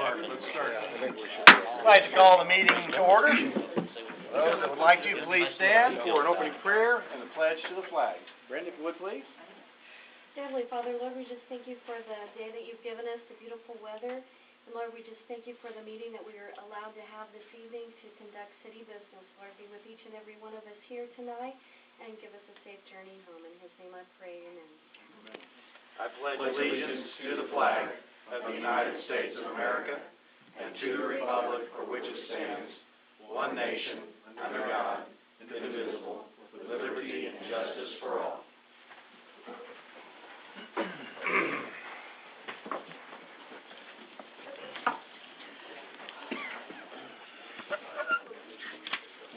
start. I'd like to call the meeting to order. Those that would like to, please stand for an opening prayer and the pledge to the flag. Brenda, if you would, please. Heavenly Father, Lord, we just thank you for the day that you've given us, the beautiful weather. And Lord, we just thank you for the meeting that we are allowed to have this evening to conduct city business. Lord, be with each and every one of us here tonight and give us a safe journey home. In his name I pray, amen. I pledge allegiance to the flag of the United States of America and to the republic for which it stands, one nation, under God, indivisible, with liberty and justice for all.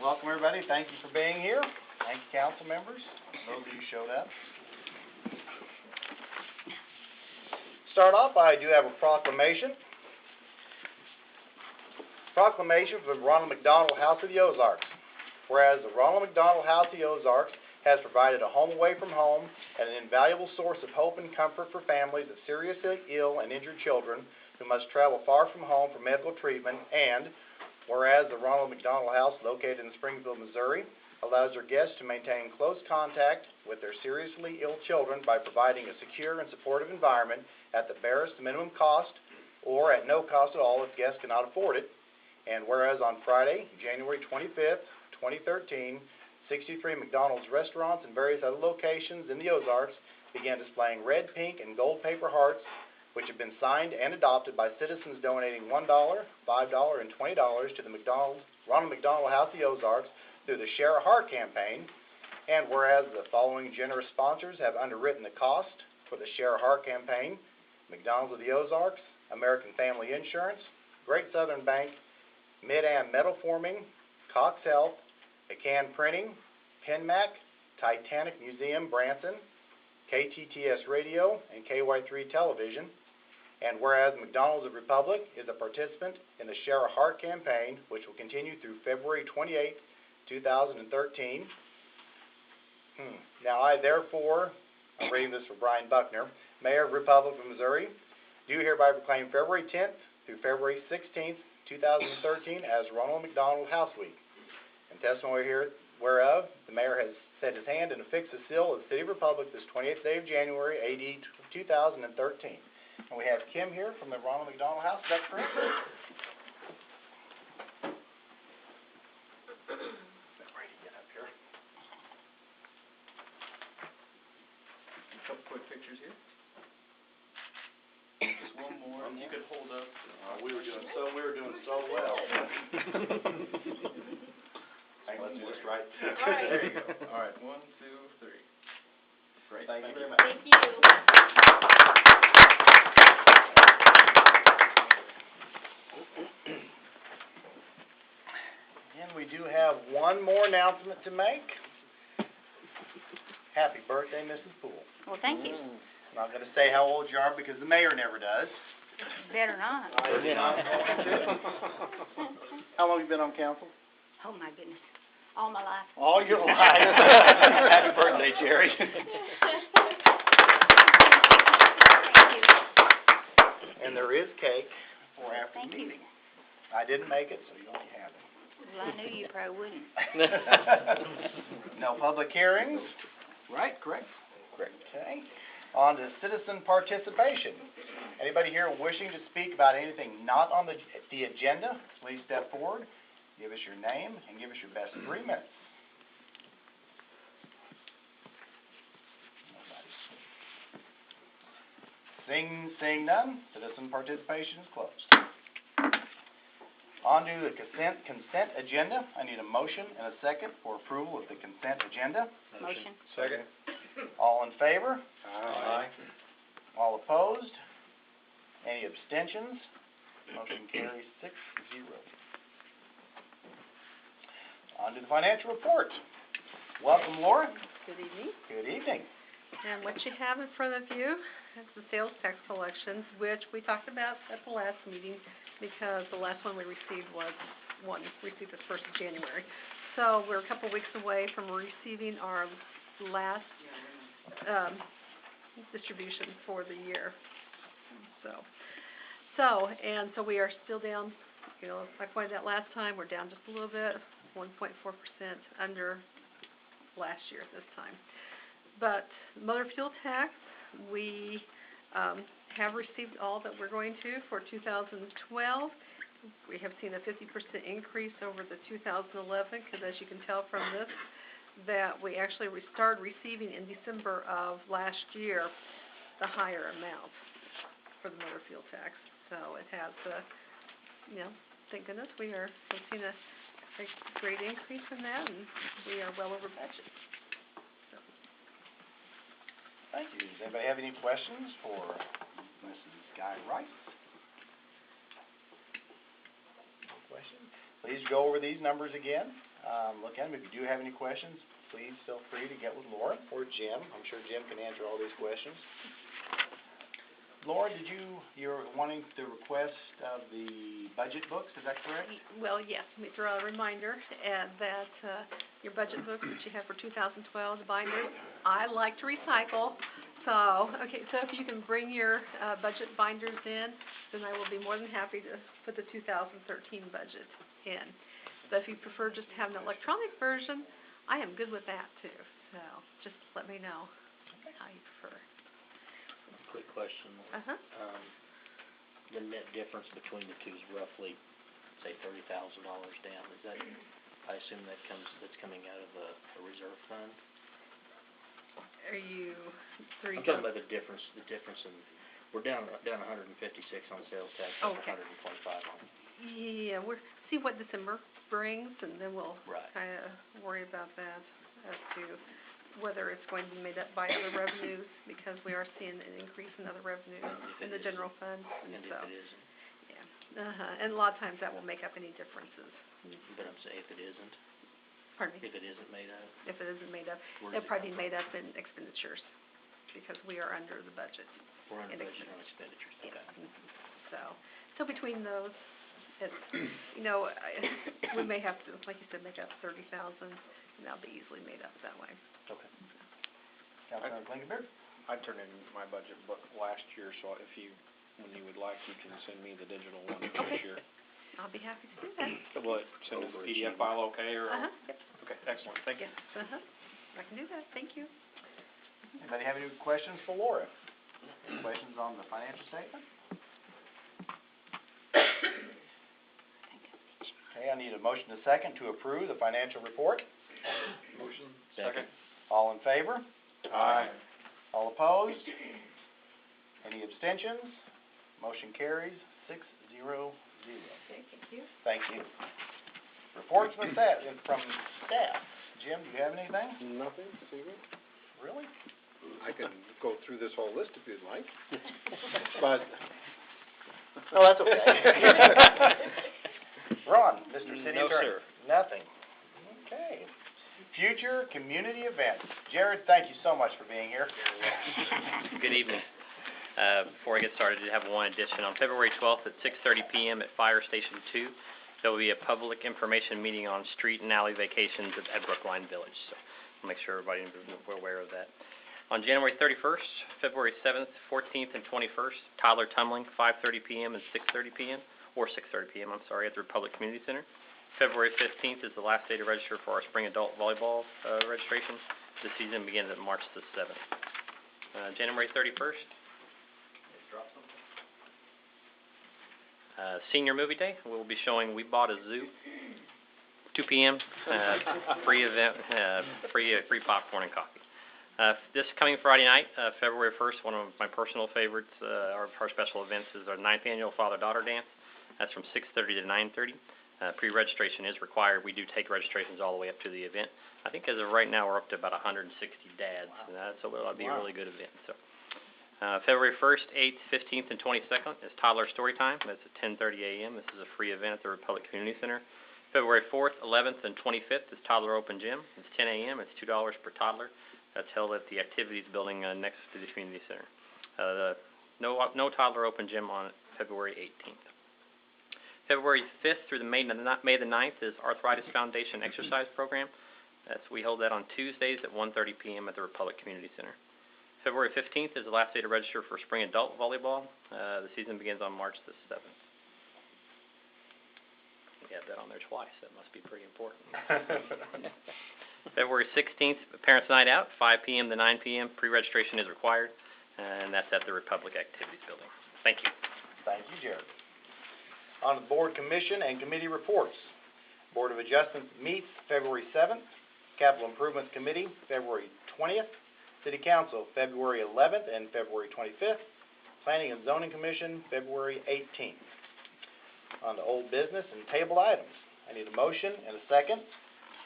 Welcome, everybody. Thank you for being here. Thank you, council members, those of you who showed up. Start off, I do have a proclamation. Proclamation for the Ronald McDonald House of the Ozarks. Whereas the Ronald McDonald House of the Ozarks has provided a home away from home and an invaluable source of hope and comfort for families of seriously ill and injured children who must travel far from home for medical treatment, and whereas the Ronald McDonald House, located in Springfield, Missouri, allows their guests to maintain close contact with their seriously ill children by providing a secure and supportive environment at the barest minimum cost or at no cost at all if guests cannot afford it. And whereas on Friday, January 25th, 2013, 63 McDonald's restaurants and various other locations in the Ozarks began displaying red, pink, and gold paper hearts, which have been signed and adopted by citizens donating $1, $5, and $20 to the Ronald McDonald House of the Ozarks through the Share a Heart campaign. And whereas the following generous sponsors have underwritten the cost for the Share a Heart campaign: McDonald's of the Ozarks, American Family Insurance, Great Southern Bank, Mid-Am Metal Forming, Cox Health, McCann Printing, PenMac, Titanic Museum Branson, KTTS Radio, and KY3 Television. And whereas McDonald's of Republic is a participant in the Share a Heart campaign, which will continue through February 28, 2013. Now I therefore, I'm reading this for Brian Buckner, Mayor of Republic of Missouri, do hereby proclaim February 10th through February 16th, 2013 as Ronald McDonald House Week. And testimony here whereof the Mayor has set his hand and affixed the seal of the City of Republic this 28th day of January, AD 2013. And we have Kim here from the Ronald McDonald House. Is that correct? A couple quick pictures here. Just one more. You could hold up. We were doing so well. Let's do this right. All right. There you go. All right, 1, 2, 3. Great. Thank you very much. Thank you. And we do have one more announcement to make. Happy birthday, Mrs. Poole. Well, thank you. I'm not going to say how old you are because the mayor never does. Better not. How long have you been on council? Oh, my goodness. All my life. All your life. Happy birthday, Jerry. Thank you. And there is cake for after Thank the you. meeting. I didn't make it, so you don't have it. Well, I knew you probably wouldn't. No public hearings. Right, correct. Okay. On to citizen participation. Anybody here wishing to speak about anything not on the agenda, please step forward, give us your name, and give us your best 3 minutes. Nobody. Seeing none, citizen participation is closed. On to the consent agenda. I need a motion and a second for approval of the consent agenda. Motion. Second. All in favor? Aye. All opposed? Any abstentions? Motion carries 6-0. On to the financial report. Welcome, Laura. Good evening. Good evening. And what you have in front of you is the sales tax collections, which we talked about at the last meeting because the last one we received was received the 1st of January. So we're a couple weeks away from receiving our last distribution for the year. So So we are still down, I pointed out last time, we're down just a little bit, 1.4% under last year at this time. But motor fuel tax, we have received all that we're going to for 2012. We have seen a 50% increase over the 2011, because as you can tell from this, that we actually started receiving in December of last year the higher amount for the motor fuel tax. So it has, thank goodness we've seen a great increase in that, and we are well over budget. Thank you. Does anybody have any questions for Mrs. Guy Rice? No questions? Please go over these numbers again. Look at them. If you do have any questions, please feel free to get with Laura or Jim. I'm sure Jim can answer all these questions. Laura, you're wanting the request of the budget books, is that correct? Well, yes, let me throw out a reminder that your budget books that you have for 2012, the binders, I like to recycle. So if you can bring your budget binders in, then I will be more than happy to put the 2013 budget in. But if you prefer just to have an electronic version, I am good with that too. So just let me know how you prefer. Quick question. The net difference between the two is roughly, say, $30,000 down. Is that, I assume that's coming out of a reserve fund? Are you? I'm talking about the difference in, we're down 156 on sales tax, Okay. 125 on. Yeah, see what December brings, and then we'll Right. kind of worry about that as to whether it's going to be made up by other revenues, because we are seeing an increase in other revenues in the general fund. And if it isn't? Yeah, and a lot of times that will make up any differences. But I'm saying if it isn't? Pardon me? If it isn't made up? If it isn't made up, Where it'll does it probably come be made up in expenditures, because we are under the budget. We're under in budget on expenditures, Yeah. okay. So between those, it's, we may have to, like you said, make up 30,000, and that'll be easily made up that way. Okay. Councilmember Blinkenberg? I turned in my budget book last year, so when you would like, you can send me the digital one for this year. I'll be happy to do that. Will it send as a PDF file okay, or? Yep. Okay, excellent, thank you. Yes, I can do that, thank you. Anybody have any questions for Laura? Any questions on the financial statement? Okay, I need a motion and a second to approve the financial report. Motion. Second. All in favor? Aye. All opposed? Any abstentions? Motion carries 6-0-0. Okay, thank you. Thank you. Reports from staff. Jim, do you have anything? Nothing this evening. Really? I can go through this whole list if you'd like, but. No, that's okay. Ron, Mr. City No, Attorney. sir. Nothing. Okay. Future community events. Jared, thank you so much for being here. Good evening. Before I get started, I have one addition. On February 12th at 6:30 p.m. at Fire Station 2, there will be a public information meeting on street and alley vacations at Brookline Village. So I'll make sure everybody is aware of that. On January 31st, February 7th, 14th, and 21st, toddler tumbling, 5:30 p.m. and 6:30 p.m. or 6:30 p.m. at the Republic Community Center. February 15th is the last day to register for our spring adult volleyball registration. The season begins at March the 7th. January 31st. Senior Movie Day. We'll be showing We Bought a Zoo. 2 p.m. Free event, free popcorn and coffee. This coming Friday night, February 1st, one of my personal favorites, our special events is our 9th annual Father-Daughter Dance. That's from 6:30 to 9:30. Pre-registration is required. We do take registrations all the way up to the event. I think as of right now, we're up to about 160 dads, and that'll be a really good event. So, February 1st, 8th, 15th, and 22nd is Toddler Story Time. That's at 10:30 a.m. This is a free event at the Republic Community Center. February 4th, 11th, and 25th is Toddler Open Gym. It's 10 a.m. It's $2 per toddler. That's held at the Activities Building next to the Community Center. No Toddler Open Gym on February 18th. February 5th through May the 9th is Arthritis Foundation Exercise Program. We hold that on Tuesdays at 1:30 p.m. at the Republic Community Center. February 15th is the last day to register for spring adult volleyball. The season begins on March the 7th. We have that on there twice. That must be pretty important. February 16th, Parents' Night Out, 5 p.m. to 9 p.m. Pre-registration is required, and that's at the Republic Activities Building. Thank you. Thank you, Jared. On to the board, commission, and committee reports. Board of Adjustments meets February 7th. Capital Improvements Committee, February 20th. City Council, February 11th and February 25th. Planning and Zoning Commission, February 18th. On to old business and tabled items. I need a motion and a second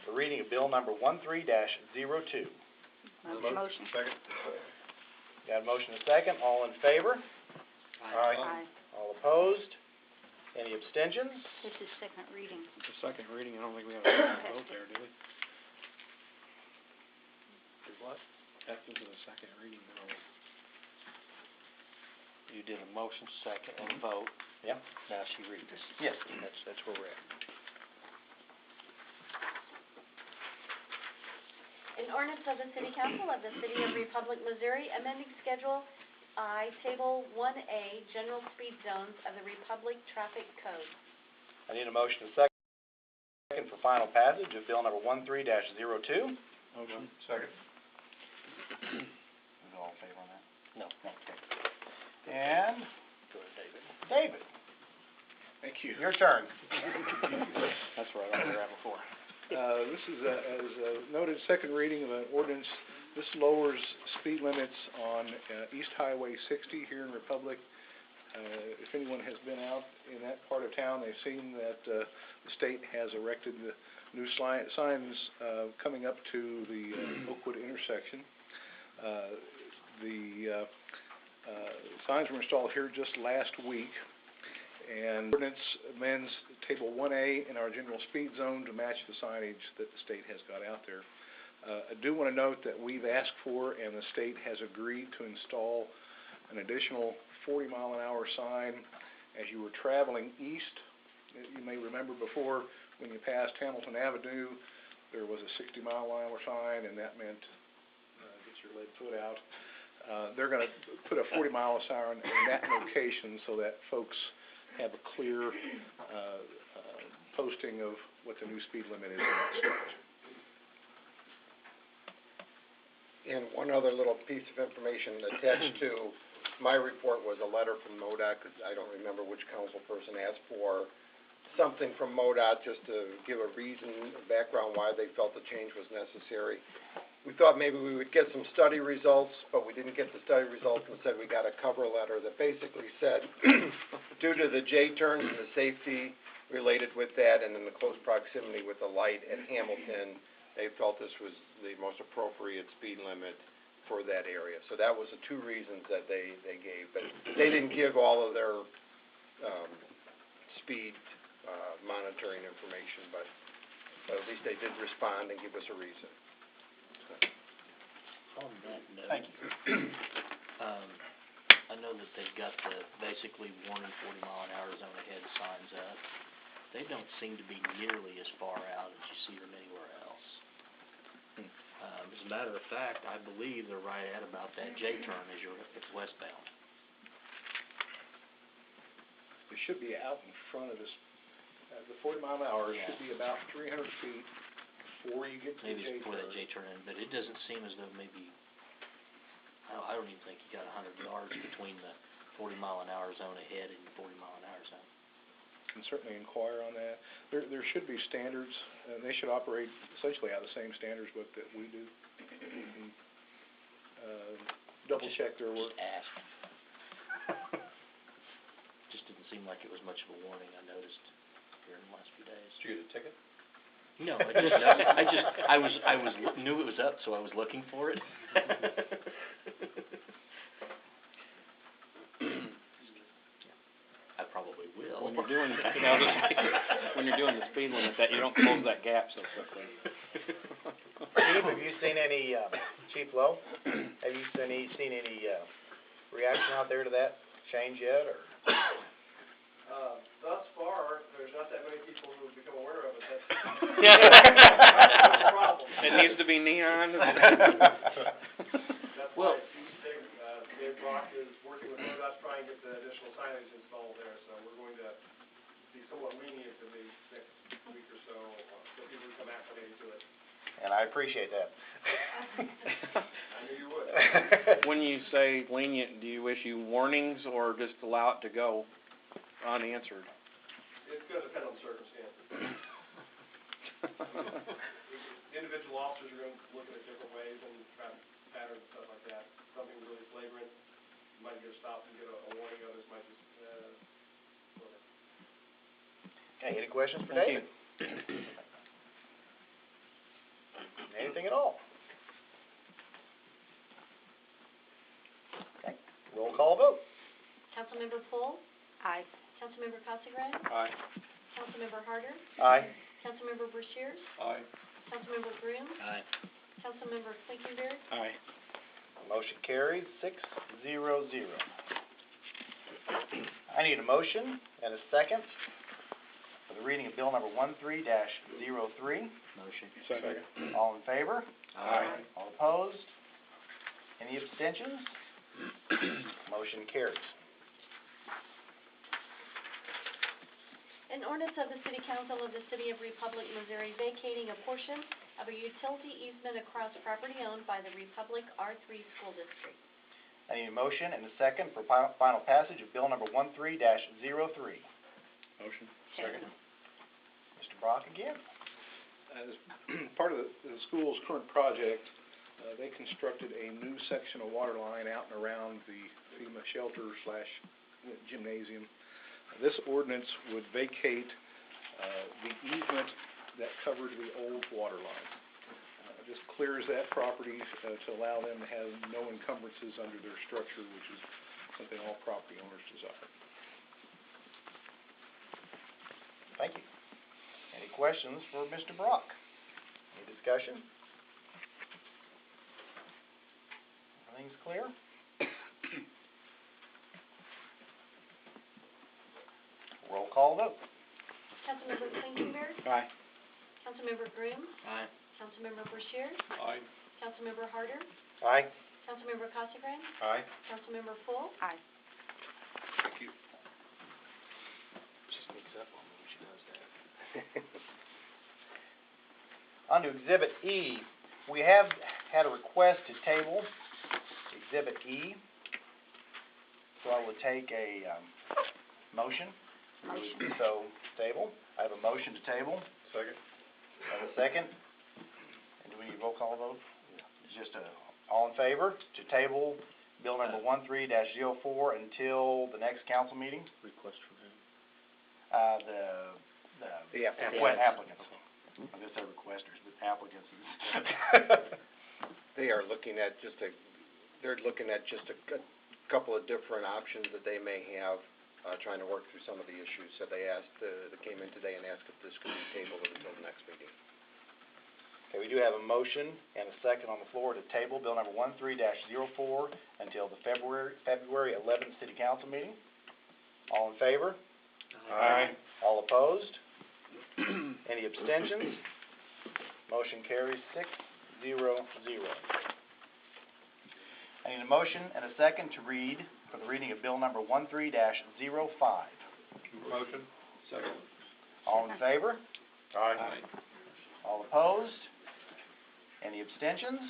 for reading of bill number 13-02. Motion. Second. Got a motion and a second. All in favor? Aye. All opposed? Any abstentions? This is second reading. The second reading, I don't think we have a vote there, do we? Did what? This is the second reading, no. You did a motion, second, and vote. Yeah. Now she reads. Yes. That's where we're at. An ordinance of the City Council of the City of Republic, Missouri, amending Schedule I, Table 1A, General Speed Zones of the Republic Traffic Code. I need a motion and a second for final passage of bill number 13-02. Motion. Second. Is all in favor on that? No. Okay. And Go ahead, David. David, Thank you. your turn. That's right, I was there before. This is, as noted, second reading of an ordinance. This lowers speed limits on East Highway 60 here in Republic. If anyone has been out in that part of town, they've seen that the state has erected the new signs coming up to the Oakwood intersection. The signs were installed here just last week, and ordinance amends Table 1A in our general speed zone to match the signage that the state has got out there. I do want to note that we've asked for, and the state has agreed to install an additional 40-mile-an-hour sign as you were traveling east. You may remember before, when you passed Hamilton Avenue, there was a 60-mile-an-hour sign, and that meant get your lead foot out. They're going to put a 40-mile sign in that location so that folks have a clear posting of what the new speed limit is in that stretch. And one other little piece of information attached to my report was a letter from MoDOT. I don't remember which council person asked for something from MoDOT just to give a reason, a background why they felt the change was necessary. We thought maybe we would get some study results, but we didn't get the study results. Instead, we got a cover letter that basically said, due to the J-turns and the safety related with that, and in the close proximity with the light at Hamilton, they felt this was the most appropriate speed limit for that area. So that was the two reasons that they gave. But they didn't give all of their speed monitoring information, but at least they did respond and give us a reason. On that note. Thank you. I know that they've got the basically warning 40-mile-an-hour zone ahead signs up. They don't seem to be nearly as far out as you see them anywhere else. As a matter of fact, I believe they're right at about that J-turn as you're if it's westbound. It should be out in front of us. The 40-mile-an-hour should be about 300 feet before you get to the Maybe it's before that J-turn, but it doesn't seem as though maybe, I don't even think you got 100 yards between the 40-mile-an-hour zone ahead and the 40-mile-an-hour zone. Can certainly inquire on that. There should be standards, and they should operate essentially out of the same standards book that we do. Double check their work. Just ask. Just didn't seem like it was much of a warning, I noticed here in the last few days. Did you get a ticket? No, I knew it was up, so I was looking for it. I probably will. When you're doing, when you're doing the speed limit, that you don't close that gap so quickly. Chief, have you seen any, Chief Lowe, have you seen any reaction out there to that change yet, or? Thus far, there's not that many people who have become aware of it. That's the problem. It needs to be neon. That's Well, why it's I appreciate that. I knew you would. When you say lenient, do you issue warnings or just allow it to go unanswered? It's gonna depend on the circumstances. Individual officers are gonna look at it different ways and patterns and stuff like that. Something really flagrant, you might get a stop and get a warning, others might just, whatever. Okay, any questions for Thank David? Anything at all? Okay, roll call vote. Councilmember Full, Aye. Councilmember Casagran, Aye. Councilmember Harder, Aye. Councilmember Brashears, Aye. Councilmember Groom, Aye. Councilmember Flickenberg, Aye. Motion carries 6-0-0. I need a motion and a second for the reading of bill number 13-03. Motion. Second. All in favor? Aye. All opposed? Any abstentions? Motion carries. An ordinance of the City Council of the City of Republic, Missouri vacating a portion of a utility easement across property owned by the Republic R3 School District. I need a motion and a second for final passage of bill number 13-03. Motion. Second. Mr. Brock again. As part of the school's current project, they constructed a new section of water line out and around the FEMA shelter/gymnasium. This ordinance would vacate the easement that covered the old water line. Just clears that property to allow them to have no encumbrances under their structure, which is something all property owners desire. Thank you. Any questions for Mr. Brock? Any discussion? Everything's clear? Roll call vote. Councilmember Flickenberg, Aye. Councilmember Groom, Aye. Councilmember Brashears, Aye. Councilmember Harder, Aye. Councilmember Casagran, Aye. Councilmember Full, Aye. Thank you. She sneaks up on me when she does that. On to Exhibit E. We have had a request to table Exhibit E. So I would take a motion. Motion. So, table. I have a motion to table. Second. I have a second. And do we need a roll call vote? It's just all in favor to table bill number 13-04 until the next council meeting? Request from whom? The applicants. applicants. I guess they're requesters, but applicants. They are looking at they're looking at just a couple of different options that they may have, trying to work through some of the issues. So they came in today and asked if this could be tabled until the next meeting. Okay, we do have a motion and a second on the floor to table bill number 13-04 until the February 11th city council meeting. All in favor? Aye. All opposed? Any abstentions? Motion carries 6-0-0. I need a motion and a second to read for the reading of bill number 13-05. Motion. Second. All in favor? Aye. All opposed? Any abstentions?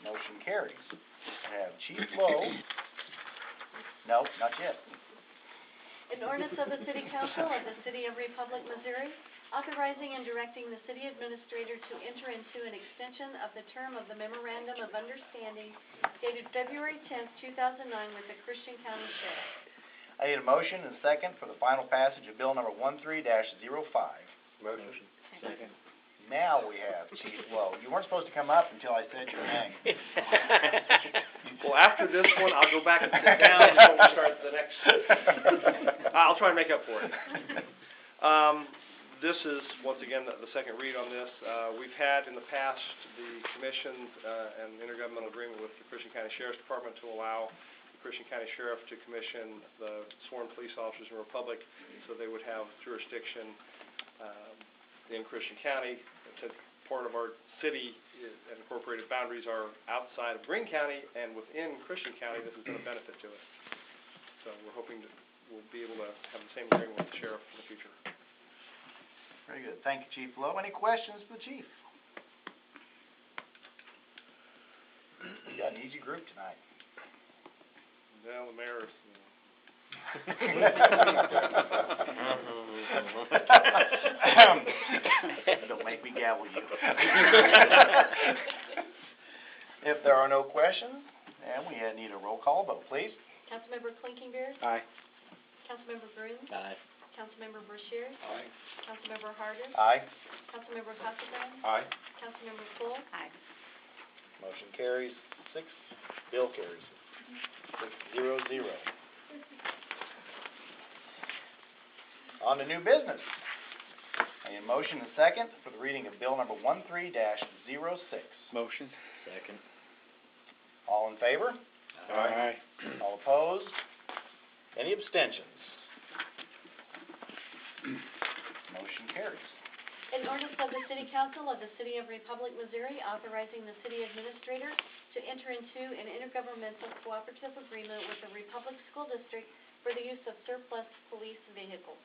Motion carries. I have Chief Lowe. No, not yet. An ordinance of the City Council of the City of Republic, Missouri, authorizing and directing the city administrator to enter into an extension of the term of the memorandum of understanding dated February 10th, 2009 with the Christian County Sheriff. I need a motion and a second for the final passage of bill number 13-05. Motion. Second. Now we have Chief Lowe. You weren't supposed to come up until I said your name. Well, after this one, I'll go back and sit down until we start the next. I'll try and make up for it. This is, once again, the second read on this. We've had in the past the commission and intergovernmental agreement with the Christian County Sheriff's Department to allow the Christian County Sheriff to commission the sworn police officers in the Republic so they would have jurisdiction in Christian County. Since part of our city and incorporated boundaries are outside of Greene County and within Christian County, this has been a benefit to us. So we're hoping that we'll be able to have the same agreement with the sheriff in the future. Very good. Thank you, Chief Lowe. Any questions for the chief? easy group tonight. Well, the mayor's, Don't make me gavel you. If there are no questions, then we need a roll call vote, please. Councilmember Clinkenbeard, Aye. Councilmember Gruen, Aye. Councilmember Brashear, Aye. Councilmember Harder, Aye. Councilmember Costello, Aye. Councilmember Full, Aye. Motion carries 6, bill carries 6-0-0. On to new business. A motion and second for the reading of bill number 13-06. Motion. Second. All in favor? Aye. All opposed? Any abstentions? Motion carries. An ordinance of the City Council of the City of Republic, Missouri, authorizing the city administrator to enter into an intergovernmental cooperative agreement with the Republic School District for the use of surplus police vehicles.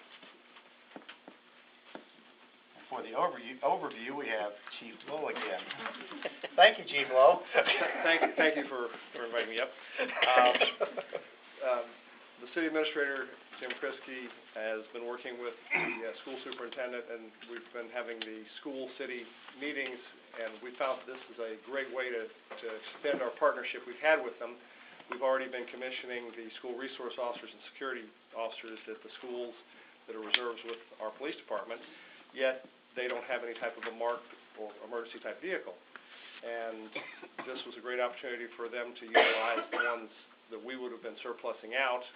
For the overview, we have Chief Lowe again. Thank you, Chief Lowe. thank you for inviting me up. The city administrator, Jim Kriske, has been working with the school superintendent, and we've been having the school-city meetings, and we found this is a great way to extend our partnership we've had with them. We've already been commissioning the school resource officers and security officers at the schools that are reserves with our police department, yet they don't have any type of a marked or emergency-type vehicle. And this was a great opportunity for them to utilize the ones that we would have been surplusing out,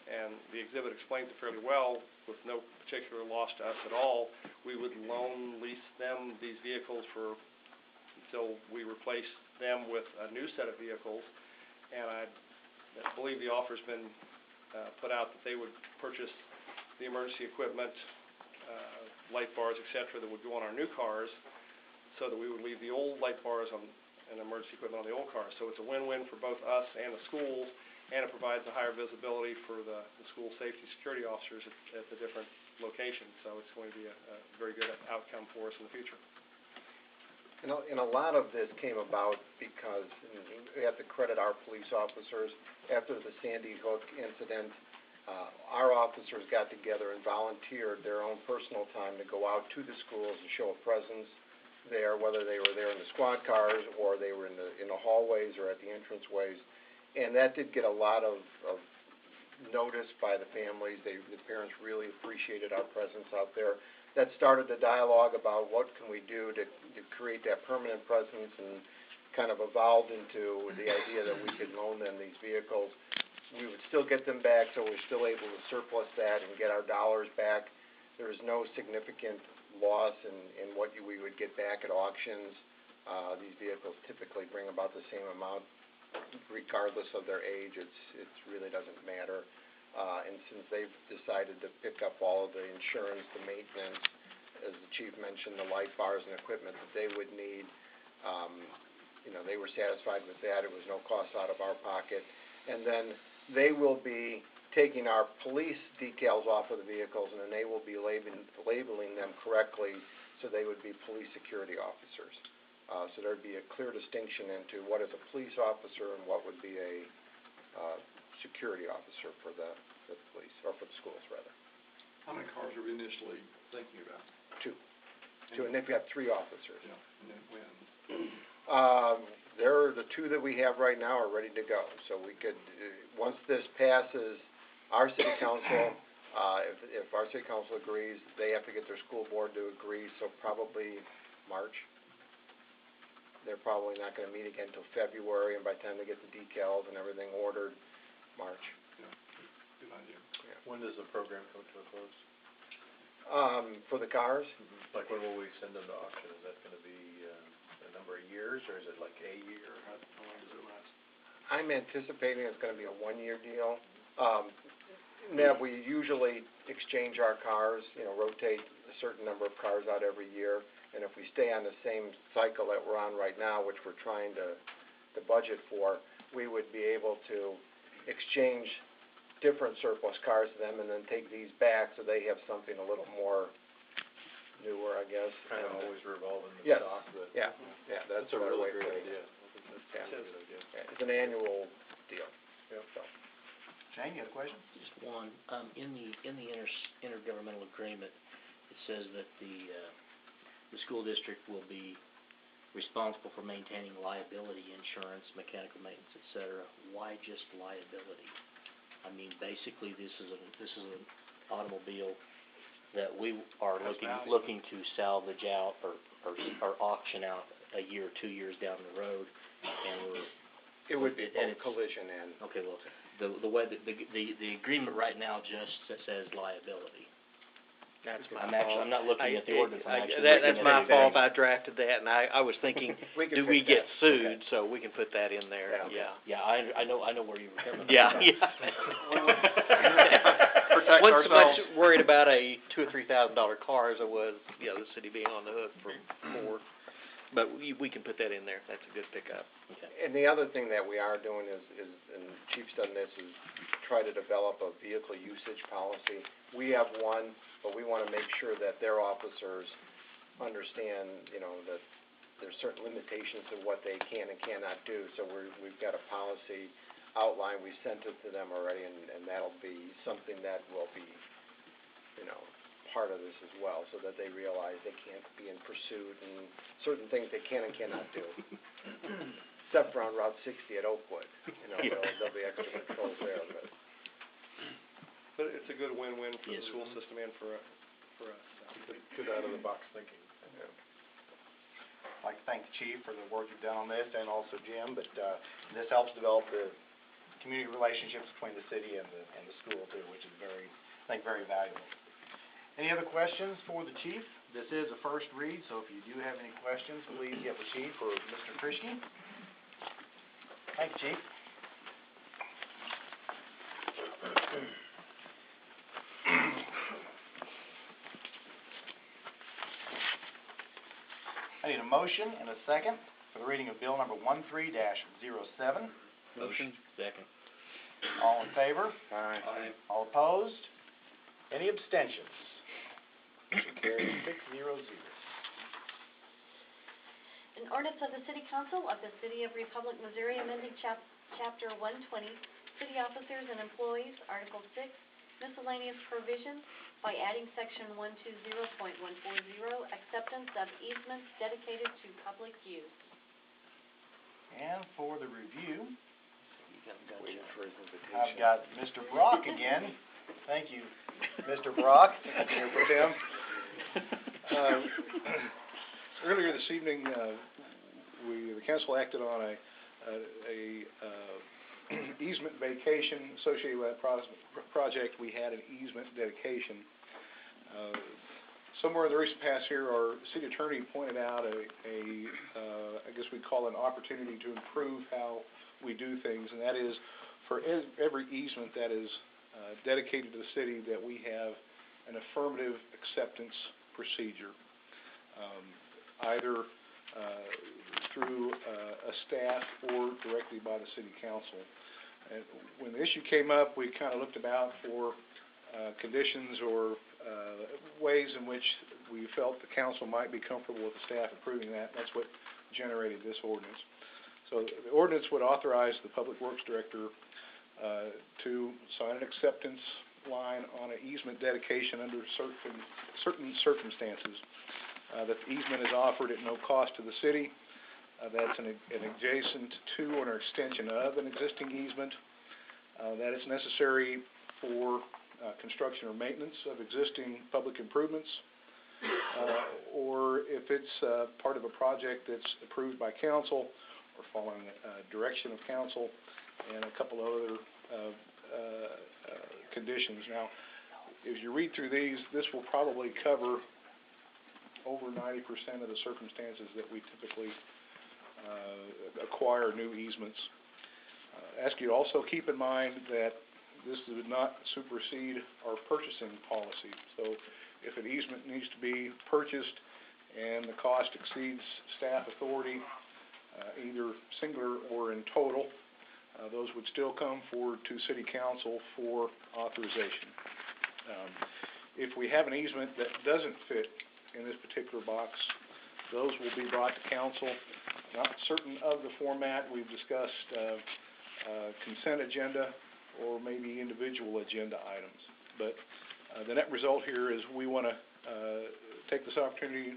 and the exhibit explains it fairly well, with no particular loss to us at all. We would lease them these vehicles until we replace them with a new set of vehicles, and I believe the offer's been put out that they would purchase the emergency equipment, light bars, etc., that would go on our new cars, so that we would leave the old light bars and emergency equipment on the old cars. So it's a win-win for both us and the schools, and it provides a higher visibility for the school safety security officers at the different locations. So it's going to be a very good outcome for us in the future. And a lot of this came about because, and we have to credit our police officers, after the Sandy Hook incident, our officers got together and volunteered their own personal time to go out to the schools and show a presence there, whether they were there in the squad cars or they were in the hallways or at the entranceways. And that did get a lot of notice by the families. The parents really appreciated our presence out there. That started the dialogue about what can we do to create that permanent presence, and kind of evolved into the idea that we could loan them these vehicles. We would still get them back, so we're still able to surplus that and get our dollars back. There is no significant loss in what we would get back at auctions. These vehicles typically bring about the same amount, regardless of their age. It really doesn't matter. And since they've decided to pick up all of the insurance, the maintenance, as the chief mentioned, the light bars and equipment that they would need, they were satisfied with that. It was no cost out of our pocket. And then they will be taking our police decals off of the vehicles, and then they will be labeling them correctly, so they would be police security officers. So there'd be a clear distinction into what is a police officer and what would be a security officer for the police, or for the schools, rather. How many cars are we initially thinking about? Two, and if you have 3 officers. Yeah, and then when? The 2 that we have right now are ready to go. So we could, once this passes our city council, if our city council agrees, they have to get their school board to agree, so probably March. They're probably not going to meet again until February, and by the time they get the decals and everything ordered, March. Yeah, good idea. Yeah. When does the program come to a close? For the cars, Like, when will we send them to auction? Is that gonna be, a number of years, or is it like a year? How long does it last? I'm anticipating it's going to be a 1-year deal. Now, we usually exchange our cars, rotate a certain number of cars out every year, and if we stay on the same cycle that we're on right now, which we're trying to budget for, we would be able to exchange different surplus cars to them and then take these back so they have something a little more newer, I guess. Kind of always revolving the Yes. stock, but. Yeah, that's That's a better really way to great put it. idea. I think Yeah. It's an annual deal. So. Shane, you have a question? Just one, in the intergovernmental agreement, it says that the school district will be responsible for maintaining liability insurance, mechanical maintenance, et cetera. Why just liability? I mean, basically, this is an automobile that we are looking to salvage out or auction out a year or 2 years down the road, and it would be both collision and. Okay, well, the way that the agreement right now just says liability. That's my I'm fault. not looking at the ordinance, I'm actually That's looking my at fault, I drafted that, and I was thinking, do we fix get that. sued, so we can put that in there, Yeah. yeah. Yeah, I know where you were coming from. Yeah, yeah. Protect Wasn't so much ourselves. worried about a $2,000 or $3,000 car as I was, the city being on the hook for more. But we can put that in there, that's a good pickup. Okay. And the other thing that we are doing is and Chief's done this, is try to develop a vehicle usage policy. We have one, but we want to make sure that their officers understand, that there's certain limitations to what they can and cannot do. So we've got a policy outline, we sent it to them already, and that'll be something that will be, part of this as well, so that they realize they can't be in pursuit and certain things they can and cannot do. Except for on Route 60 at Oakwood, there'll be extra controls there, but. But it's a good win-win for Yes, the school sir. system and for us. Good out of the box thinking. I'd like to thank the chief for the work you've done on this, and also Jim, but this helps develop the community relationships between the city and the school too, which is very valuable. Any other questions for the chief? This is a first read, so if you do have any questions, please get the chief or Mr. Krischke. Thank you, chief. I need a motion and a second for the reading of bill number 13-07. Motion. Second. All in favor? Aye. All opposed? Any abstentions? Motion carries 6-0. An ordinance of the City Council of the City of Republic, Missouri, amending Chapter 120, City Officers and Employees, Article 6, Miscellaneous Provisions, by adding Section 120.140, Acceptance of Easements Dedicated to Public Use. And for the review, Waiting for his invitation. I've got Mr. Brock again. Thank you, Mr. Brock. Mayor Pro Tem. Earlier this evening, the council acted on a easement vacation associated with that project. We had an easement dedication. Somewhere in the recent past here, our city attorney pointed out I guess we'd call it an opportunity to improve how we do things, and that is for every easement that is dedicated to the city, that we have an affirmative acceptance procedure, either through a staff or directly by the city council. And when the issue came up, we kind of looked about for conditions or ways in which we felt the council might be comfortable with the staff approving that. That's what generated this ordinance. So the ordinance would authorize the Public Works Director to sign an acceptance line on an easement dedication under certain circumstances. That the easement is offered at no cost to the city. That's an adjacent to or an extension of an existing easement. That is necessary for construction or maintenance of existing public improvements, or if it's part of a project that's approved by council or following direction of council, and a couple of other conditions. Now, as you read through these, this will probably cover over 90% of the circumstances that we typically acquire new easements. Ask you to also keep in mind that this would not supersede our purchasing policy. So if an easement needs to be purchased and the cost exceeds staff authority, either singular or in total, those would still come forward to City Council for authorization. If we have an easement that doesn't fit in this particular box, those will be brought to council. not certain of the format. We've discussed consent agenda or maybe individual agenda items. But the net result here is we want to take this opportunity,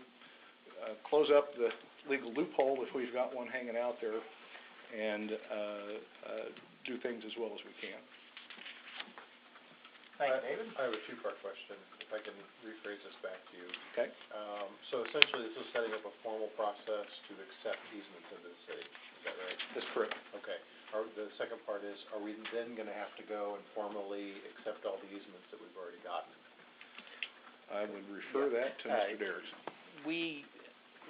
close up the legal loophole if we've got one hanging out there, and do things as well as we can. Thank you, David. I have a two-part question, if I can rephrase this back to you. Okay? So essentially, this is setting up a formal process to accept easements into the city, is that right? That's correct. Okay. The second part is, are we then gonna have to go and formally accept all the easements that we've already gotten? I would refer that to Mr. Derrickson.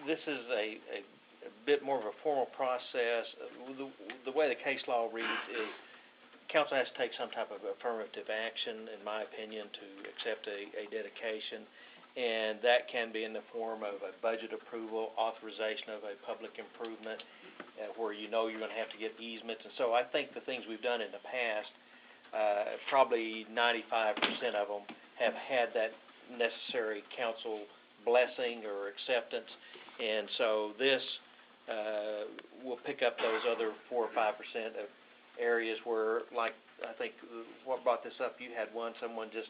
This is a bit more of a formal process. The way the case law reads is council has to take some type of affirmative action, in my opinion, to accept a dedication, and that can be in the form of a budget approval, authorization of a public improvement, where you know you're going to have to get easements. And so I think the things we've done in the past, probably 95% of them have had that necessary council blessing or acceptance, and so this will pick up those other 4 or 5% of areas where, like, I think, what brought this up, you had someone just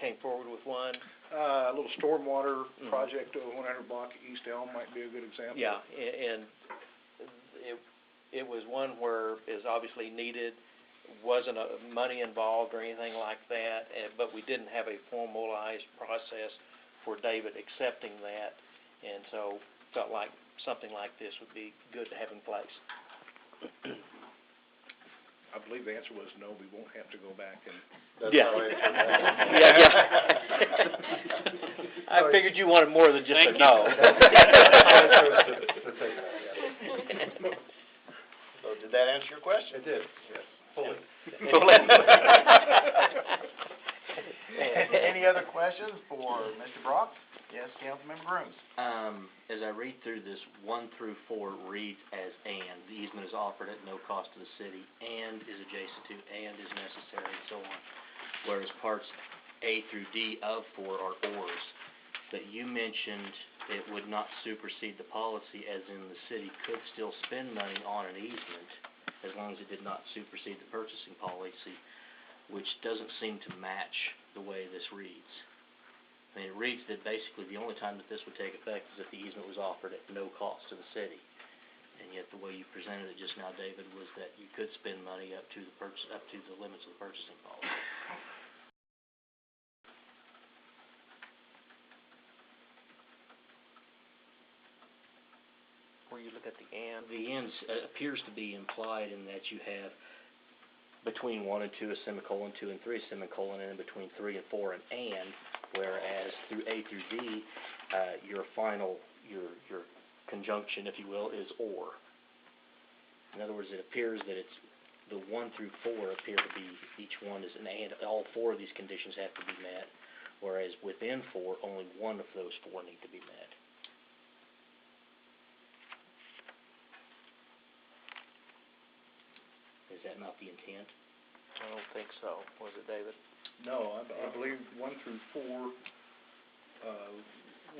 came forward with one. A little stormwater project over 100 block East Elm might be a good example. Yeah, and it was one where is obviously needed, wasn't money involved or anything like that, but we didn't have a formalized process for David accepting that, and so felt like something like this would be good to have in place. I believe the answer was no, we won't have to go back and... That's Yeah. how I answered that. Yeah. I figured you wanted more than just a no. So did that answer your question? It did, yes, fully. Any other questions for Mr. Brock? Yes, Councilmember Grooms. As I read through this, 1 through 4 reads as and. The easement is offered at no cost to the city, and is adjacent to, and is necessary, and so on. Whereas parts A through D of 4 are ors. But you mentioned it would not supersede the policy, as in the city could still spend money on an easement, as long as it did not supersede the purchasing policy, which doesn't seem to match the way this reads. I mean, it reads that basically the only time that this would take effect is if the easement was offered at no cost to the city. And yet the way you presented it just now, David, was that you could spend money up to the limits of the purchasing policy. Where you look at the and. The and appears to be implied in that you have between 1 and 2 a semicolon, 2 and 3 a semicolon, and in between 3 and 4 an and. Whereas through A through D, your final, your conjunction, if you will, is or. In other words, it appears that it's the 1 through 4 appear to be, each one is an and. All 4 of these conditions have to be met, whereas within 4, only one of those 4 need to be met. Is that not the intent? I don't think so. Was it, David? No, I believe 1 through 4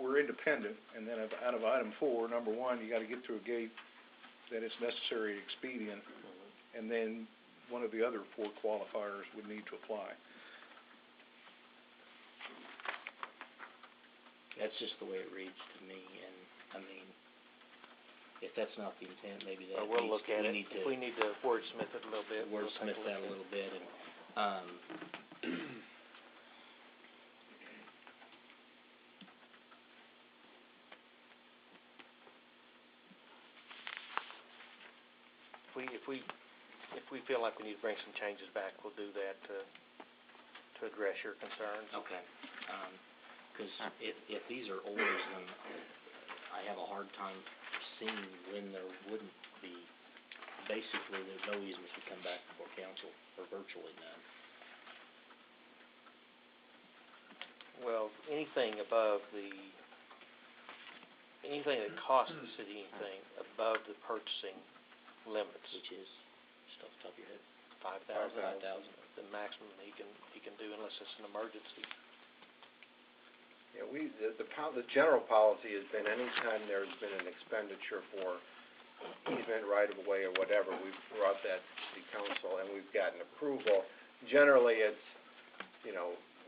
were independent, and then out of item 4, number 1, you got to get through a gate that it's necessary, expedient, and then one of the other 4 qualifiers would need to apply. That's just the way it reads to me, and I mean, if that's not the intent, maybe that We'll look at it. need to If we need to wordsmith it a little bit, we'll take wordsmith that a little bit, and If we feel like we need to bring some changes back, we'll do that to address your concerns. okay. Because if these are ors, then I have a hard time seeing when there wouldn't be. Basically, there's no easements would come back before council, or virtually none. Well, anything that costs the city anything above the purchasing limits, Which is, just off the top of your head, 5,000, 5,000. the maximum he can do unless it's an emergency. Yeah, the general policy has been anytime there's been an expenditure for easement, right-of-way, or whatever, we've brought that to the council and we've gotten approval. Generally, it's,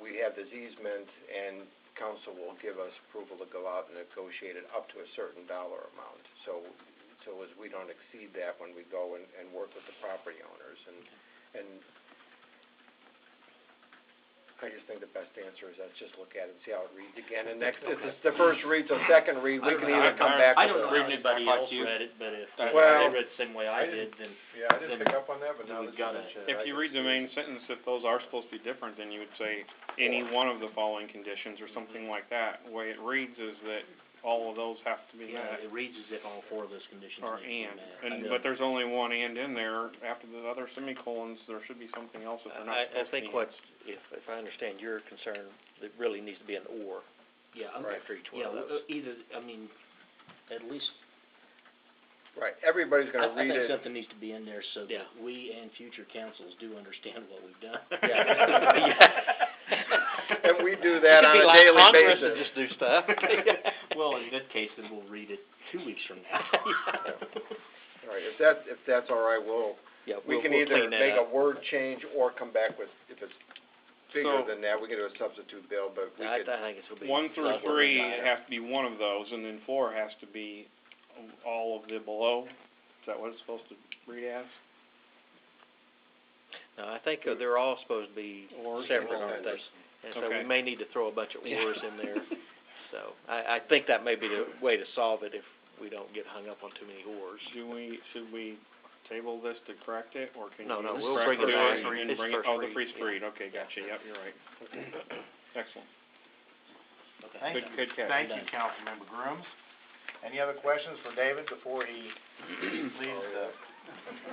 we have this easement and council will give us approval to go out and negotiate it up to a certain dollar amount. So as we don't exceed that when we go and work with the property owners. And I just think the best answer is let's just look at it and see how it reads again. And next, if it's the first read, so second read, we can either come back I with don't know if anybody else read it, but if they Well, read it the same way I did, then Yeah, I didn't pick up on that, but then now we've that you got mention it, If you read the main sentence, if those are supposed to be different, then you would say any one of the following conditions or something like that. The way it reads is that all of those have to be yeah, met, it reads as if all four of those conditions or need to be met. I know. but there's only one and in there. After the other semicolons, there should be something else that they're not I supposed to be think in. if I understand your concern, it really needs to be an or Yeah, after each one yeah, of those. either, I mean, at least, right, everybody's I gonna read think it. something needs to be in there so Yeah. that we and future councils do understand what we've done. And we do that on a daily basis. And just do stuff. Well, in that case, then we'll read it 2 weeks from now. All right, if that's all right, we can either clean that make up. a word change or come back with, if it's bigger So- than that, we can do a substitute bill, but we I could. think it's will be. 1 through level 3 and has to be one of those, and then 4 has to be all of the below. Is that what it's supposed to read as? No, I think they're all supposed to be Or several, or aren't they? And so Okay. we may need to throw a bunch of ors in there. So I think that may be the way to solve it if we don't get hung up on too many ors. Should we table this to correct it, or can No, you no, just we'll correct bring it it back. and It's bring it, first oh, the read, first yeah. read, okay, gotcha, yep, you're right. Excellent. Thank you. Good catch. Thank you, Councilmember Grooms. Any other questions for David before he leaves the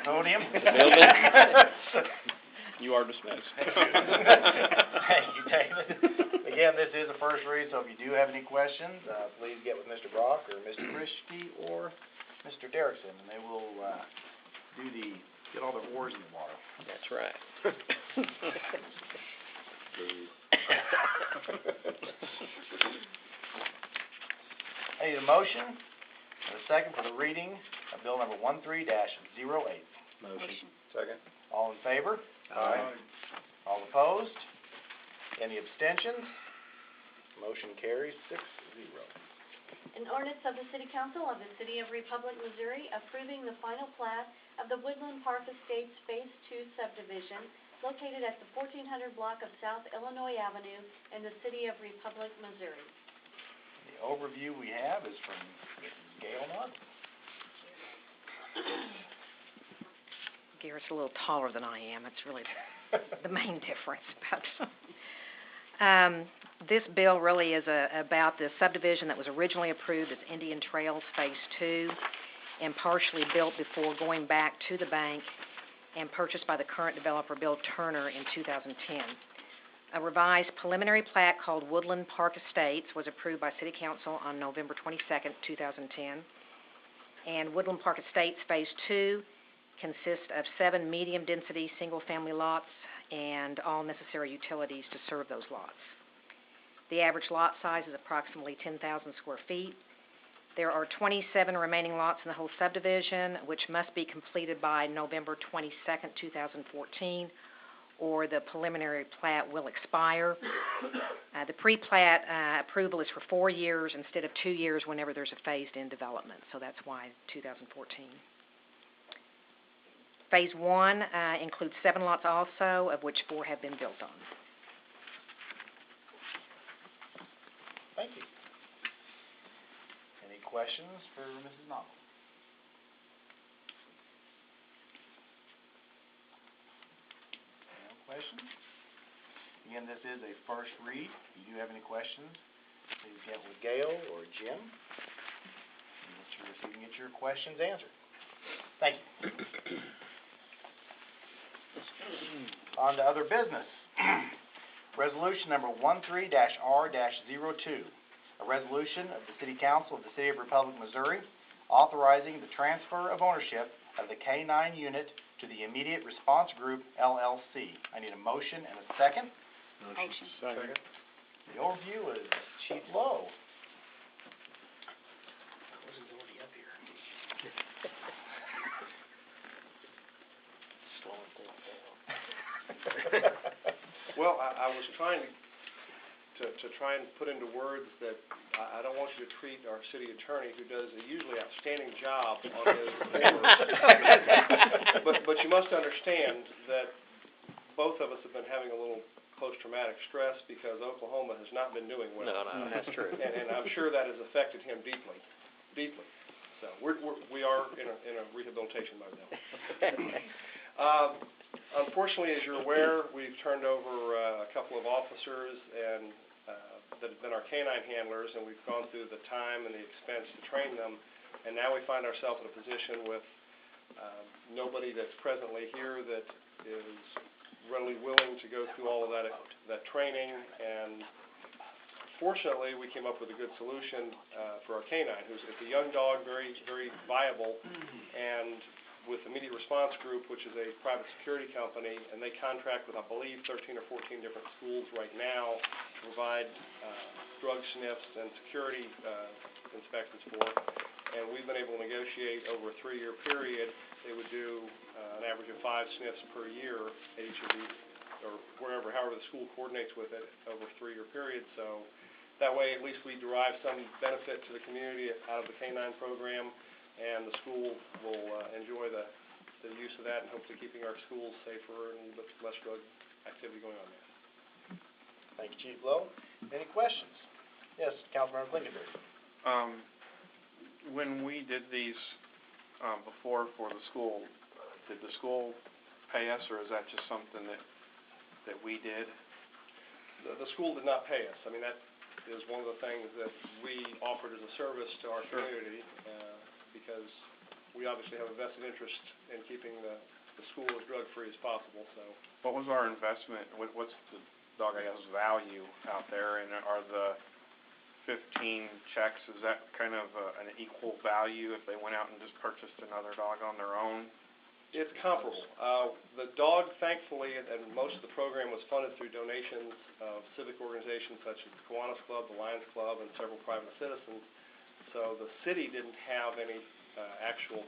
podium? You are dismissed. Thank you, David. Again, this is a first read, so if you do have any questions, please get with Mr. Brock or Mr. Christie or Mr. Derrickson, and they will, get all the oars in the water. That's right. I need a motion and a second for the reading of bill number 13-08. Motion. Second. All in favor? Aye. All opposed? Any abstentions? Motion carries 6-0. An ordinance of the City Council of the City of Republic, Missouri, approving the final plat of the Woodland Park Estates Phase 2 subdivision located at the 1400 block of South Illinois Avenue in the City of Republic, Missouri. The overview we have is from Mrs. Gail Martin. Garrett's a little taller than I am. It's really the main difference. But this bill really is about the subdivision that was originally approved as Indian Trails Phase 2 and partially built before going back to the bank and purchased by the current developer, Bill Turner, in 2010. A revised preliminary plat called Woodland Park Estates was approved by City Council on November 22nd, 2010. And Woodland Park Estates Phase 2 consists of 7 medium-density single-family lots and all necessary utilities to serve those lots. The average lot size is approximately 10,000 square feet. There are 27 remaining lots in the whole subdivision, which must be completed by November 22nd, 2014, or the preliminary plat will expire. The pre-plat approval is for 4 years instead of 2 years whenever there's a phased-in development, so that's why 2014. Phase 1 includes 7 lots also, of which 4 have been built on. Thank you. Any questions for Mrs. Knopf? No questions? Again, this is a first read. If you do have any questions, please get with Gail or Jim. And make sure you can get your questions answered. Thank you. On to other business. Resolution number 13-R-02, a resolution of the City Council of the City of Republic, Missouri, authorizing the transfer of ownership of the K-9 unit to the Immediate Response Group, LLC. I need a motion and a second. Motion. Second. The overview is Chief Lowe. I wasn't going to be up here. Slowing things down. Well, I was trying to try and put into words that I don't want you to treat our city attorney, who does a usually outstanding job on his papers. But you must understand that both of us have been having a little post-traumatic stress because Oklahoma has not been doing well. No, that's true. And I'm sure that has affected him deeply. So we are in a rehabilitation mode now. Unfortunately, as you're aware, we've turned over a couple of officers and that have been our canine handlers, and we've gone through the time and the expense to train them, and now we find ourselves in a position with nobody that's presently here that is readily willing to go through all of that training. And fortunately, we came up with a good solution for our canine, who's it's a young dog, very, very viable, and with Immediate Response Group, which is a private security company, and they contract with, I believe, 13 or 14 different schools right now to provide drug sniffs and security inspections for. And we've been able to negotiate over a 3-year period. They would do an average of 5 sniffs per year at each of these, or however the school coordinates with it, over a 3-year period. So that way, at least we derive some benefit to the community out of the canine program, and the school will enjoy the use of that, and hopefully keeping our schools safer and with less drug activity going on there. Thank you, Chief Lowe. Any questions? Yes, Councilmember Blinkenberry. When we did these before for the school, did the school pay us, or is that just something that we did? The school did not pay us. I mean, that is one of the things that we offered as a service to our community, because we obviously have a vested interest in keeping the school as drug-free as possible. So, what was our investment? What's the dog, I guess, value out there, and are the 15 checks, is that kind of an equal value if they went out and just purchased another dog on their own? it's comparable. The dog, thankfully, and most of the program was funded through donations of civic organizations such as the Kiwanis Club, the Lions Club, and several private citizens. So the city didn't have any actual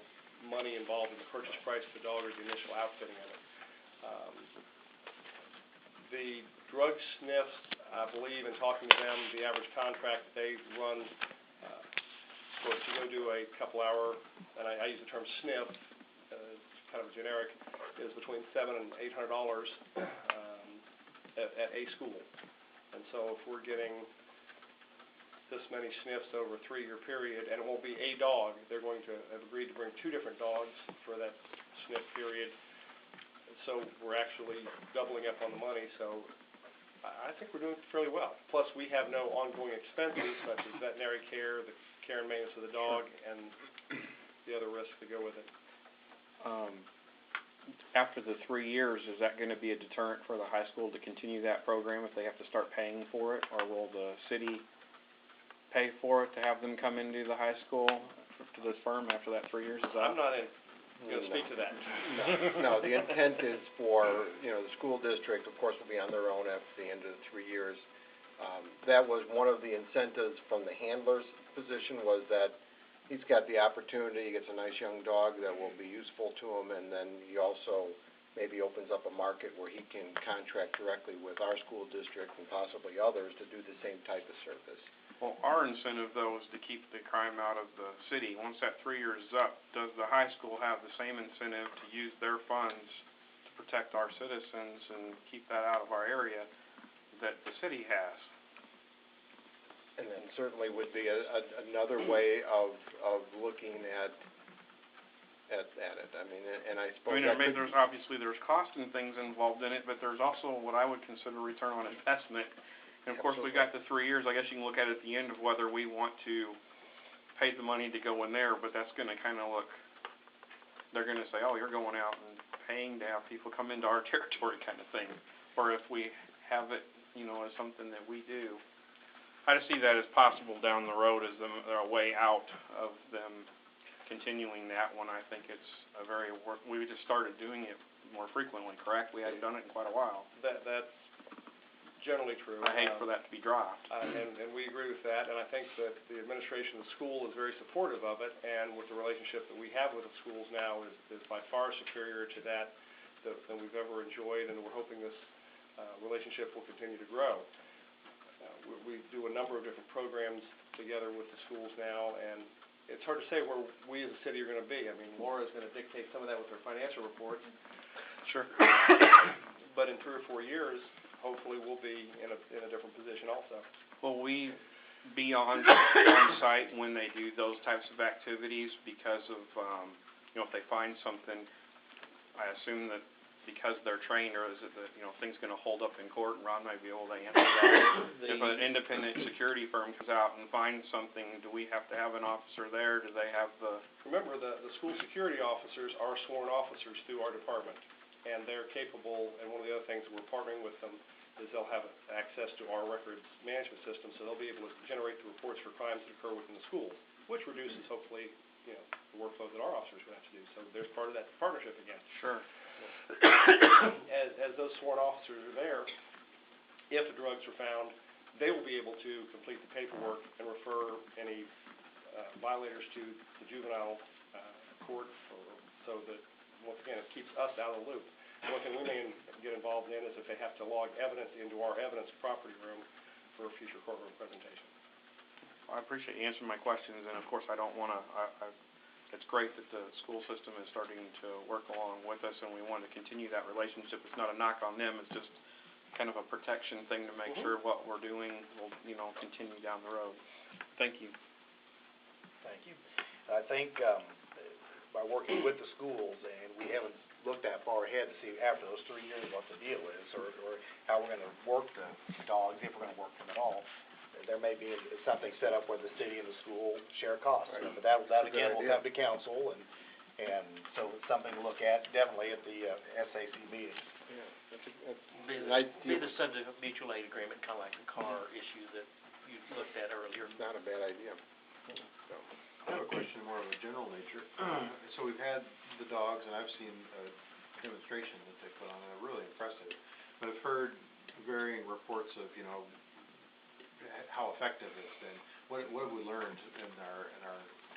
money involved in the purchase price of the dog or the initial outfitting of it. The drug sniffs, I believe, in talking to them, the average contract they run, if you go do a couple-hour, and I use the term sniff, kind of generic, is between $700 and $800 at a school. And so if we're getting this many sniffs over a 3-year period, and it won't be a dog, they're going to have agreed to bring 2 different dogs for that sniff period. So we're actually doubling up on the money, so I think we're doing fairly well. Plus, we have no ongoing expenses such as veterinary care, the care and maintenance of the dog, and the other risks that go with it. After the 3 years, is that going to be a deterrent for the high school to continue that program if they have to start paying for it, or will the city pay for it to have them come into the high school to this firm after that 3 years? I'm not going to speak to that. No, the intent is for, the school district, of course, will be on their own after the end of the 3 years. That was one of the incentives from the handler's position, was that he's got the opportunity, he gets a nice young dog that will be useful to him, and then he also maybe opens up a market where he can contract directly with our school district and possibly others to do the same type of service. Well, our incentive, though, is to keep the crime out of the city. Once that 3 years is up, does the high school have the same incentive to use their funds to protect our citizens and keep that out of our area that the city has? And then certainly would be another way of looking at it. I mean, and I suppose there's obviously cost and things involved in it, but there's also what I would consider return on investment. And of course, we got the 3 years. I guess you can look at it at the end of whether we want to pay the money to go in there, but that's going to kind of look, they're going to say, oh, you're going out and paying to have people come into our territory kind of thing. Or if we have it, as something that we do. I just see that as possible down the road as a way out of them continuing that one. I think it's we just started doing it more frequently, correct? We hadn't done it in quite a while. That's generally true. I hate for that to be dropped. And we agree with that, and I think that the administration of the school is very supportive of it, and with the relationship that we have with the schools now is by far superior to that than we've ever enjoyed, and we're hoping this relationship will continue to grow. We do a number of different programs together with the schools now, and it's hard to say where we as a city are going to be. I mean, Laura's going to dictate some of that with her financial reports. Sure. But in 3 or 4 years, hopefully we'll be in a different position also. Will we be on site when they do those types of activities because of, if they find something, I assume that because they're trained, or is it that, things gonna hold up in court and Ron might be able to answer that? If an independent security firm comes out and finds something, do we have to have an officer there? Do they have the... Remember, the school security officers are sworn officers through our department, and they're capable, and one of the other things we're partnering with them is they'll have access to our records management system, so they'll be able to generate the reports for crimes that occur within the schools, which reduces, hopefully, the workload that our officers would have to do. So there's part of that partnership again. Sure. As those sworn officers are there, if the drugs are found, they will be able to complete the paperwork and refer any violators to the juvenile court, so that, once again, it keeps us out of the loop. One thing we may get involved in is if they have to log evidence into our evidence property room for a future courtroom presentation. I appreciate you answering my questions, and of course I don't want to, it's great that the school system is starting to work along with us, and we want to continue that relationship. It's not a knock on them, it's just kind of a protection thing to make sure what we're doing will, continue down the road. Thank you. Thank you. I think by working with the schools, and we haven't looked that far ahead to see after those 3 years what the deal is, or how we're going to work the dogs, if we're going to work them at all. There may be something set up where the city and the school share costs, but that again will come to council, and so it's something to look at definitely at the SAC meeting. Yeah, Be the subject of mutual aid agreement, kind of like the car issue that you looked at earlier. Not a bad idea. I have a question more of a general nature. So we've had the dogs, and I've seen a demonstration that they put on, and they're really impressive. But I've heard varying reports of, how effective it's been. What have we learned in our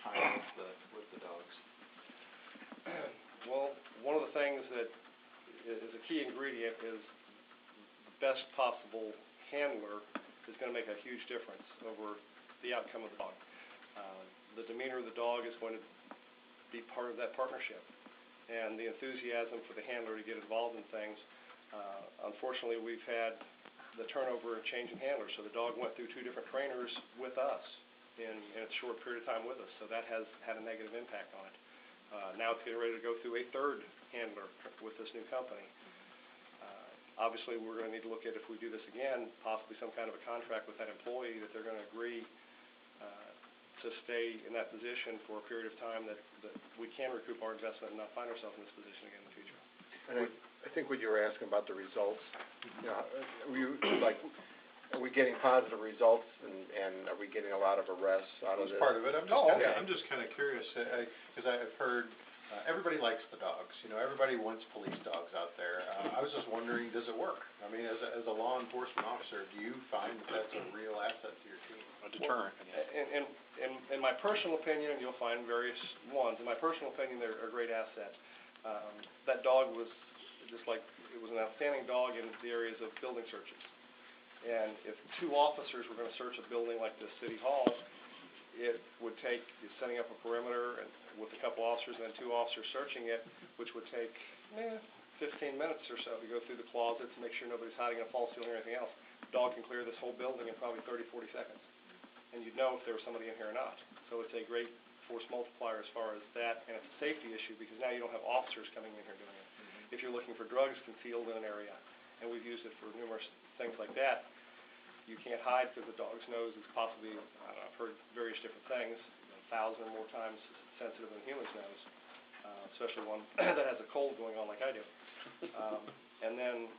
time with the dogs? Well, one of the things that is a key ingredient is the best possible handler is going to make a huge difference over the outcome of the dog. The demeanor of the dog is going to be part of that partnership, and the enthusiasm for the handler to get involved in things. Unfortunately, we've had the turnover and change in handlers, so the dog went through 2 different trainers with us in a short period of time with us, so that has had a negative impact on it. Now it's getting ready to go through a 3rd handler with this new company. Obviously, we're going to need to look at, if we do this again, possibly some kind of a contract with that employee that they're going to agree to stay in that position for a period of time that we can recoup our investment and not find ourselves in this position again in the future. And I think what you were asking about the results, are we getting positive results, and are we getting a lot of arrests out of this? That's part of it. I'm just kind of curious, because I've heard everybody likes the dogs. Everybody wants police dogs out there. I was just wondering, does it work? I mean, as a law enforcement officer, do you find that that's a real asset to your team? A deterrent. In my personal opinion, and you'll find various ones, in my personal opinion, they're a great asset. That dog was just like, it was an outstanding dog in the areas of building searches. And if 2 officers were going to search a building like this City Hall, it would take setting up a perimeter and with a couple officers and then 2 officers searching it, which would take 15 minutes or so to go through the closets, make sure nobody's hiding in a false ceiling or anything else. The dog can clear this whole building in probably 30, 40 seconds. And you'd know if there was somebody in here or not. So it's a great force multiplier as far as that, and it's a safety issue because now you don't have officers coming in here doing it. If you're looking for drugs concealed in an area, and we've used it for numerous things like that, you can't hide because the dog's nose is possibly, I've heard various different things, 1,000 or more times sensitive than a human's nose, especially one that has a cold going on like I do. And then,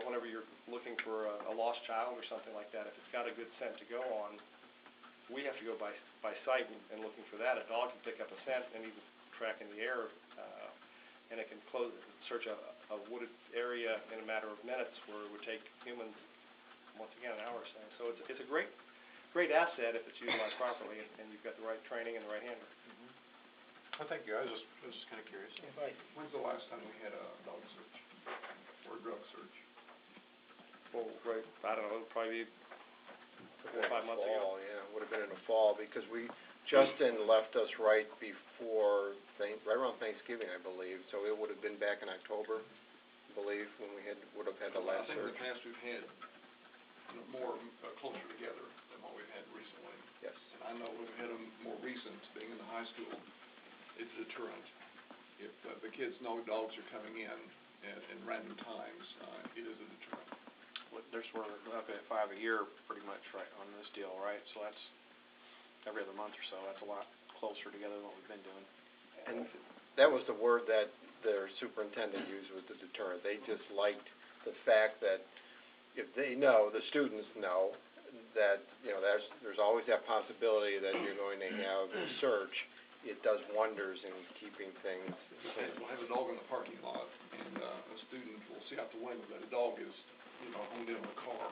whenever you're looking for a lost child or something like that, if it's got a good scent to go on, we have to go by sight and looking for that. A dog can pick up a scent and even track in the air, and it can search a wooded area in a matter of minutes, where it would take humans once again, an hours thing. So it's a great asset if it's utilized properly and you've got the right training and the right handler. Well, thank you, I was just kinda curious. When's the last time we had a dog search or a drug search? Well, right, I don't know, probably 4 or 5 months ago. Fall, yeah, would have been in the fall, because Justin left us right before, right around Thanksgiving, I believe, so it would have been back in October, I believe, when we would have had the last I think in search. the past we've had more, closer together than what we've had recently. Yes. And I know we've had them more recent, being in the high school, it's a deterrent. If, the kids know dogs are coming in at random times, it is a deterrent. We're up at 5 a year pretty much right on this deal, right? So that's every other month or so. That's a lot closer together than what we've been doing. And that was the word that their superintendent used, was the deterrent. They just liked the fact that if they know, the students know, that, there's always that possibility that you're going to have a search. It does wonders in keeping things safe. We'll have a dog in the parking lot, and a student will see out the window that a dog is, honed in on a car,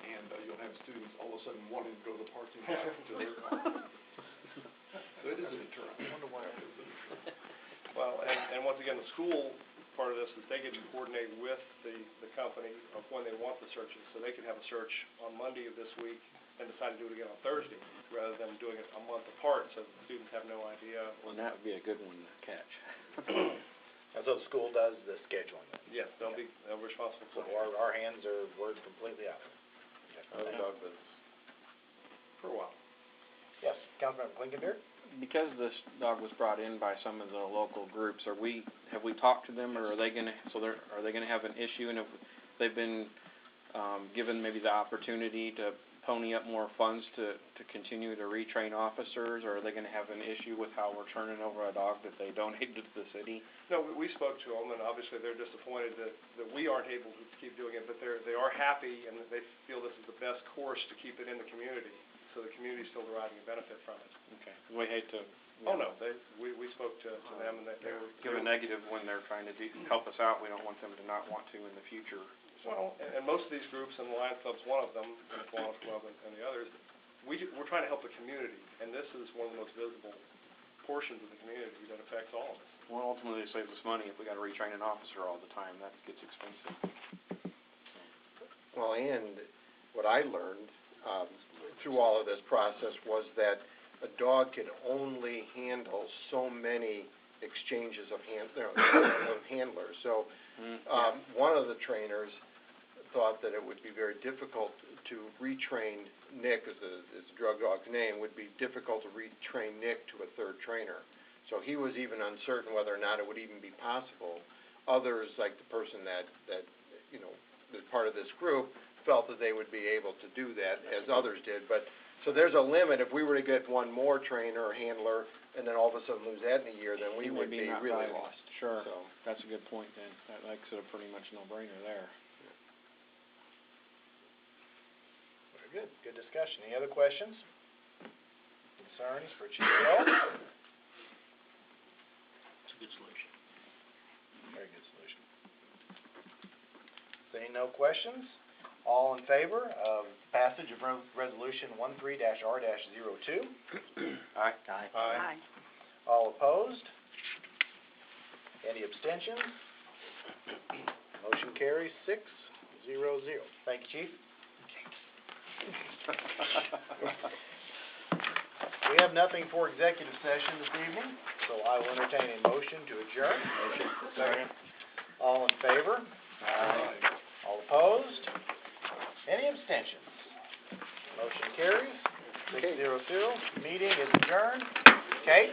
and you'll have students all of a sudden wanting to go to the parking lot to their car. So it is a deterrent. I wonder why it is a deterrent. Well, and once again, the school part of this is they get to coordinate with the company of when they want the searches, so they can have a search on Monday of this week and decide to do it again on Thursday, rather than doing it a month apart, so the students have no idea. Well, that would be a good one to catch. And so the school does the scheduling. Yes, they'll be responsible So for it our hands are, we're completely out of it. Dog visits. for a while. Yes, Councilmember Blinkenberg? Because this dog was brought in by some of the local groups, have we talked to them, or are they gonna have an issue, and if they've been, given maybe the opportunity to pony up more funds to continue to retrain officers, or are they gonna have an issue with how we're turning over a dog that they donated to the city? No, we spoke to them, and obviously they're disappointed that we aren't able to keep doing it, but they are happy, and they feel this is the best course to keep it in the community, so the community's still deriving a benefit from it. Okay, we hate to. Oh, no, we spoke to them, and they were. Give a negative when they're trying to help us out, we don't want them to not want to in the future. Well, and most of these groups, and the Lions Club's one of them, and the Kiwanis Club and the others, we're trying to help the community, and this is one of the most visible portions of the community that affects all of us. Well, ultimately, it saves us money if we gotta retrain an officer all the time, that gets expensive. Well, and what I learned through all of this process was that a dog can only handle so many exchanges of handlers. So one of the trainers thought that it would be very difficult to retrain Nick, as the drug dog's name, would be difficult to retrain Nick to a third trainer. So he was even uncertain whether or not it would even be possible. Others, like the person that is part of this group, felt that they would be able to do that, as others did. But so there's a limit. If we were to get one more trainer or handler, and then all of a sudden lose that in a year, then we would be really lost. Sure, So, that's a good point then, that makes it a pretty much no-brainer there. Very good, good discussion. Any other questions? Concerns for Chief Hill? It's a good solution. Very good solution. Seeing no questions, all in favor of passage of Resolution 13-R-02? Aye. Aye. All opposed? Any abstentions? Motion carries 6-0-0. Thank you, Chief. We have nothing for executive session this evening, so I will entertain a motion to adjourn. Motion. Second. All in favor? Aye. All opposed? Any abstentions? Motion carries 6-0-0. Meeting is adjourned. Kate?